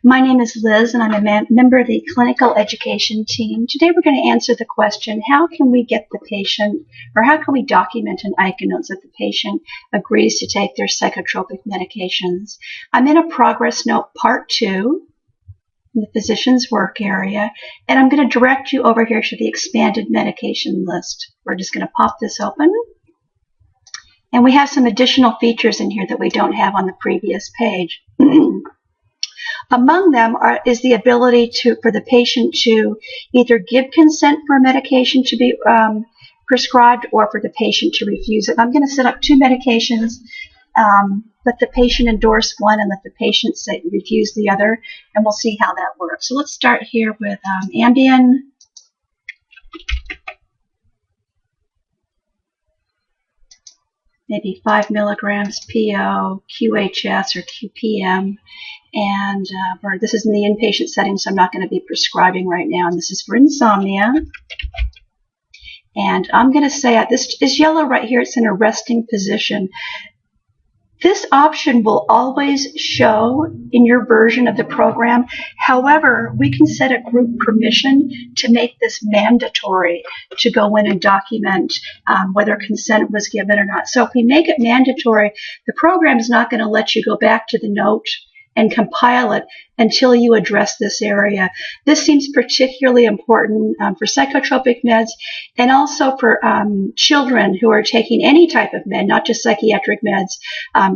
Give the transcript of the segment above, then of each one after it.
My name is Liz, and I'm a member of the clinical education team. Today we're going to answer the question, how can we get the patient, or how can we document in ICANotes that the patient agrees to take their psychotropic medications? I'm in a progress note part 2 in the physician's work area, and I'm going to direct you over here to the expanded medication list. We're just going to pop this open. And we have some additional features in here that we don't have on the previous page. Among them is the ability for the patient to either give consent for a medication to be prescribed or for the patient to refuse it. I'm going to set up 2 medications, let the patient endorse one and let the patient refuse the other, and we'll see how that works. So let's start here with Ambien. Maybe 5 milligrams PO, QHS, or QPM. And this is in the inpatient setting, so I'm not going to be prescribing right now. And this is for insomnia. And I'm going to say this is yellow right here. It's in a resting position. This option will always show in your version of the program. However, we can set a group permission to make this mandatory to go in and document whether consent was given or not. So if we make it mandatory, the program is not going to let you go back to the note and compile it until you address this area. This seems particularly important for psychotropic meds and also for children who are taking any type of med, not just psychiatric meds.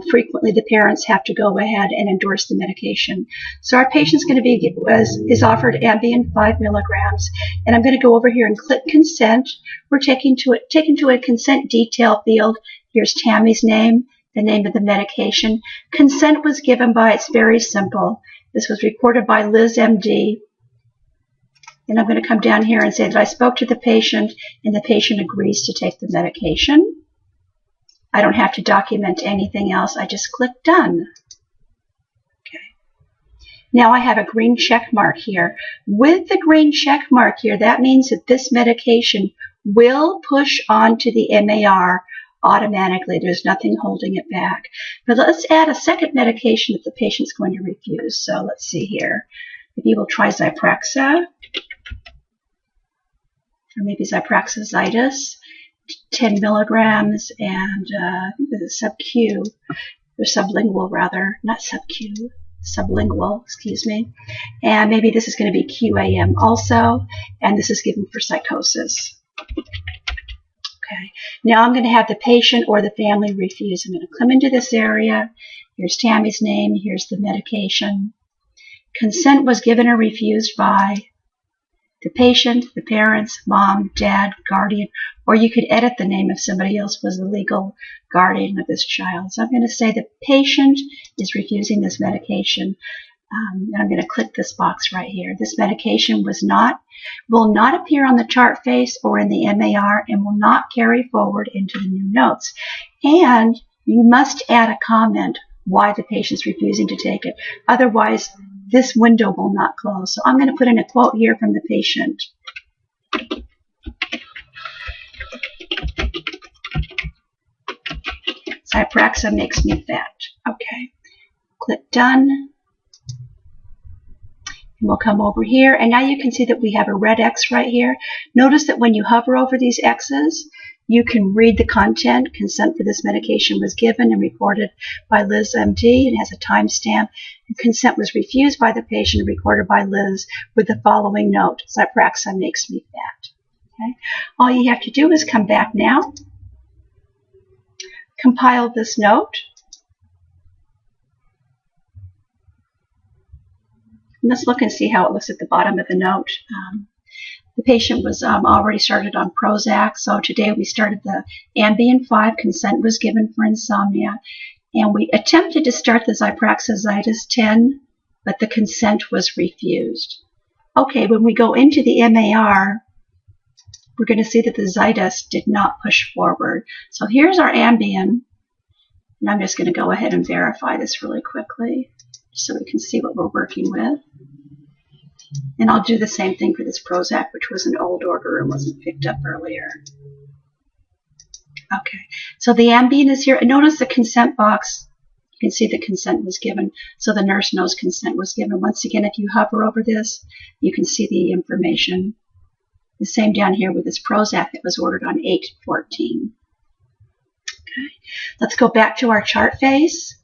Frequently the parents have to go ahead and endorse the medication. So our patient's going to be is offered Ambien 5 milligrams, and I'm going to go over here and click consent. We're taken to a consent detail field. Here's Tammy's name, the name of the medication. Consent was given by, it's very simple. This was recorded by Liz, MD. And I'm going to come down here and say that I spoke to the patient and the patient agrees to take the medication. I don't have to document anything else. I just click done. Okay. Now I have a green check mark here. With the green check mark here, that means that this medication will push onto the MAR automatically. There's nothing holding it back. But let's add a second medication that the patient's going to refuse. So let's see here. Maybe we'll try Zyprexa, or maybe Zyprexa-Zitis, 10 milligrams, and I think this is sub-Q, or sublingual rather, not sub-Q, sublingual, excuse me. And maybe this is going to be QAM also, and this is given for psychosis. Okay. Now I'm going to have the patient or the family refuse. I'm going to come into this area. Here's Tammy's name. Here's the medication. Consent was given or refused by the patient, the parents, mom, dad, guardian, or you could edit the name if somebody else was the legal guardian of this child. So I'm going to say the patient is refusing this medication. And I'm going to click this box right here. This medication will not appear on the chart face or in the MAR and will not carry forward into the new notes. And you must add a comment why the patient's refusing to take it. Otherwise, this window will not close. So I'm going to put in a quote here from the patient. Zyprexa makes me fat. Okay. Click done. We'll come over here, and now you can see that we have a red X right here. Notice that when you hover over these X's, you can read the content. Consent for this medication was given and recorded by Liz, MD. It has a timestamp. Consent was refused by the patient and recorded by Liz with the following note. Zyprexa makes me fat. Okay? All you have to do is come back now, compile this note. Let's look and see how it looks at the bottom of the note. The patient was already started on Prozac, so today we started the Ambien 5. Consent was given for insomnia, and we attempted to start the Zyprexa-Zitis 10, but the consent was refused. Okay, when we go into the MAR, we're going to see that the Zitis did not push forward. So here's our Ambien, and I'm just going to go ahead and verify this really quickly, so we can see what we're working with. And I'll do the same thing for this Prozac, which was an old order and wasn't picked up earlier. Okay, so the Ambien is here. Notice the consent box You can see the consent was given, so the nurse knows consent was given. Once again, if you hover over this, you can see the information. The same down here with this Prozac that was ordered on 8/14. Okay, let's go back to our chart face.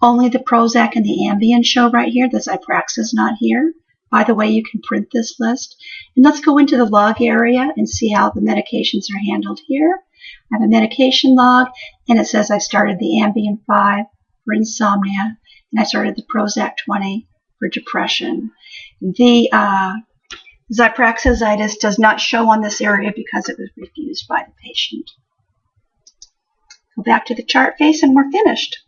Only the Prozac and the Ambien show right here. The Zyprexa is not here. By the way, you can print this list. And let's go into the log area and see how the medications are handled here. I have a medication log, and it says I started the Ambien 5 for insomnia, and I started the Prozac 20 for depression. The Zyprexa does not show on this area because it was refused by the patient. Go back to the chart face, and we're finished.